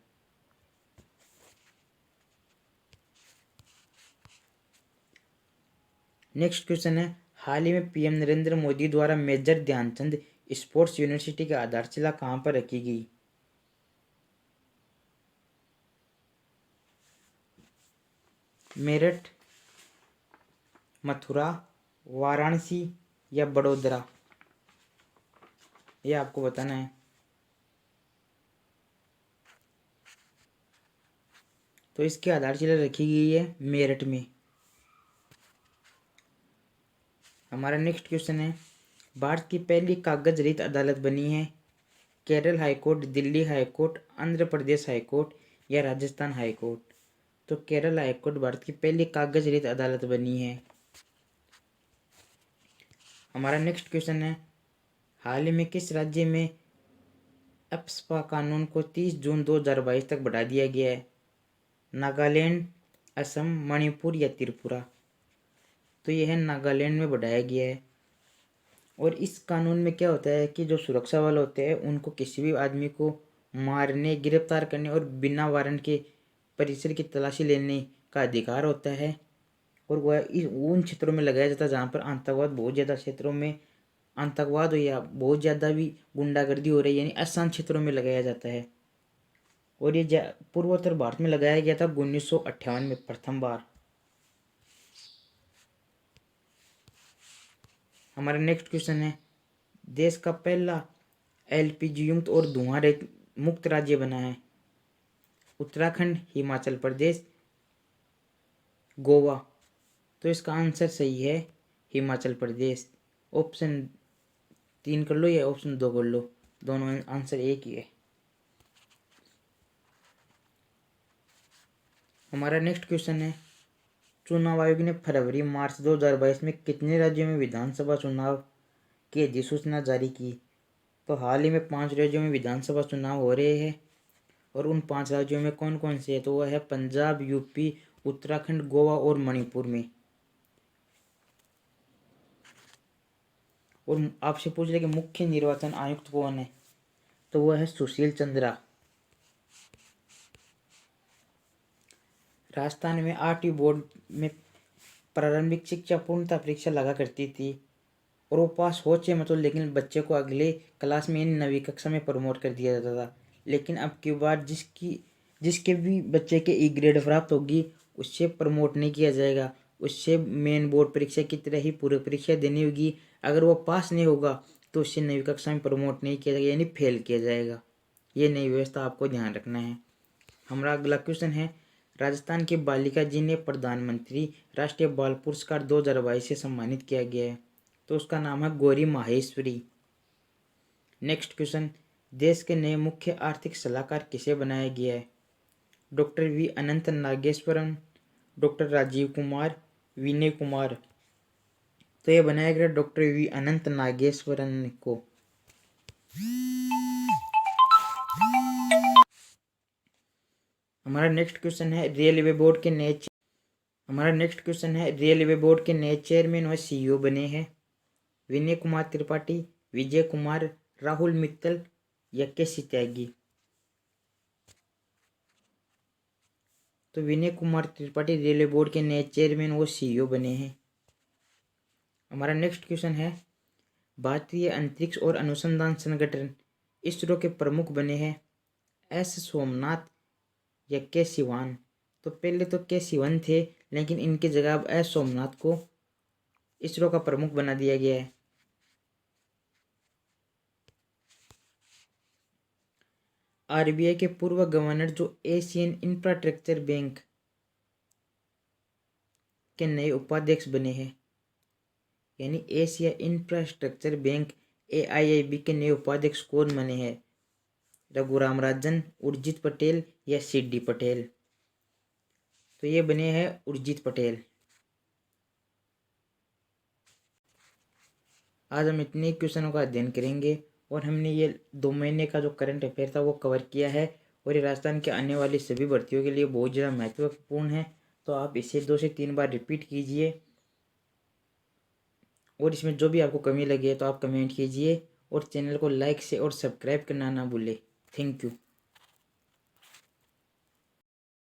नेक्स्ट क्वेश्चन है, हाल ही में पीएम नरेंद्र मोदी द्वारा मेजर ध्यानचंद स्पोर्ट्स यूनिवर्सिटी की आधारशिला कहाँ पर रखी गई? मेरठ, मथुरा, वाराणसी या बड़ोदरा? ये आपको बताना है। तो इसकी आधारशिला रखी गई है मेरठ में। हमारा नेक्स्ट क्वेश्चन है, भारत की पहली कागज रहित अदालत बनी है? Kerala high court, Delhi high court, Andhra Pradesh high court या राजस्थान हाई कोर्ट? तो केरल हाई कोर्ट भारत की पहली कागज रहित अदालत बनी है। हमारा नेक्स्ट क्वेश्चन है, हाल ही में किस राज्य में एप्सपा कानून को 30 जून 2022 तक बढ़ा दिया गया है? नागालैंड, असम, मणिपुर या त्रिपुरा? तो यह है नागालैंड में बढ़ाया गया है। और इस कानून में क्या होता है कि जो सुरक्षा बल होते हैं उनको किसी भी आदमी को मारने, गिरफ्तार करने और बिना वारंट के परिसर की तलाशी लेने का अधिकार होता है। और वह उन क्षेत्रों में लगाया जाता है जहाँ पर आतंकवाद बहुत ज़्यादा क्षेत्रों में आतंकवाद हो या बहुत ज़्यादा भी गुंडागर्दी हो रही है, यानी अशांत क्षेत्रों में लगाया जाता है। और ये पूर्वोत्तर भारत में लगाया गया था 1958 में प्रथम बार। हमारा नेक्स्ट क्वेश्चन है, देश का पहला एलपीजी युक्त और धुआं रहित मुक्त राज्य बना है? उत्तराखंड, हिमाचल प्रदेश, गोवा? तो इसका आंसर सही है हिमाचल प्रदेश। ऑप्शन 3 कर लो या ऑप्शन 2 कर लो, दोनों आंसर एक ही है। हमारा नेक्स्ट क्वेश्चन है, चुनाव आयोग ने फरवरी मार्च 2022 में कितने राज्यों में विधानसभा चुनाव की अधिसूचना जारी की? तो हाल ही में 5 राज्यों में विधानसभा चुनाव हो रहे हैं। और उन 5 राज्यों में कौन कौन से है? तो वह है पंजाब, यूपी, उत्तराखंड, गोवा और मणिपुर में। और आपसे पूछ रहे कि मुख्य निर्वाचन आयुक्त कौन है? तो वह है सुशील चंद्रा। राजस्थान में 8वीं बोर्ड में प्रारंभिक शिक्षा पूर्णता परीक्षा लगा करती थी और वो पास हो चाहे मतलब, लेकिन बच्चे को अगले क्लास में यानी 9वीं कक्षा में प्रमोट कर दिया जाता था। लेकिन अब की बार जिसके भी बच्चे के ई ग्रेड प्राप्त होगी उससे प्रमोट नहीं किया जाएगा, उससे मेन बोर्ड परीक्षा की तरह ही पूरी परीक्षा देनी होगी। अगर वो पास नहीं होगा तो उससे 9वीं कक्षा में प्रमोट नहीं किया जाएगा, यानी फेल किया जाएगा। ये नई व्यवस्था आपको ध्यान रखना है। हमारा अगला क्वेश्चन है, राजस्थान की बालिका जी ने प्रधानमंत्री राष्ट्रीय बाल पुरस्कार 2022 से सम्मानित किया गया है। तो उसका नाम है गौरी माहेश्वरी। नेक्स्ट क्वेश्चन, देश के नए मुख्य आर्थिक सलाहकार किसे बनाया गया है? डॉक्टर वी अनंत नागेश्वरन, डॉक्टर राजीव कुमार, विनय कुमार? तो यह बनाया गया डॉक्टर वी अनंत नागेश्वरन को। हमारा नेक्स्ट क्वेश्चन है, रेलवे बोर्ड के नए चेयरमैन व सीईओ बने हैं? विनय कुमार त्रिपाठी, विजय कुमार, राहुल मित्तल या केसी त्यागी? तो विनय कुमार त्रिपाठी रेलवे बोर्ड के नए चेयरमैन व सीईओ बने हैं। हमारा नेक्स्ट क्वेश्चन है, भारतीय अंतरिक्ष और अनुसंधान संगठन इसरो के प्रमुख बने हैं? एस सोमनाथ या के सिवान? तो पहले तो के सिवन थे, लेकिन इनकी जगह अब एस सोमनाथ को इसरो का प्रमुख बना दिया गया है। आरबीआई के पूर्व गवर्नर जो एशियन इंफ्रास्ट्रक्चर बैंक के नए उपाध्यक्ष बने हैं, यानी एशिया इंफ्रास्ट्रक्चर बैंक एआईआईबी के नए उपाध्यक्ष कौन बने हैं? रघुराम राजन, उर्जित पटेल या सीडी पटेल? तो ये बने हैं उर्जित पटेल। आज हम इतने क्वेश्चनों का अध्ययन करेंगे और हमने ये 2 महीने का जो करंट अफेयर था वो कवर किया है। और ये राजस्थान के आने वाली सभी भर्तियों के लिए बहुत ज़्यादा महत्वपूर्ण है, तो आप इसे 2 से 3 बार रिपीट कीजिए। और इसमें जो भी आपको कमी लगे तो आप कमेंट कीजिए और चैनल को लाइक से और सब्सक्राइब करना ना भूलें। Thank you.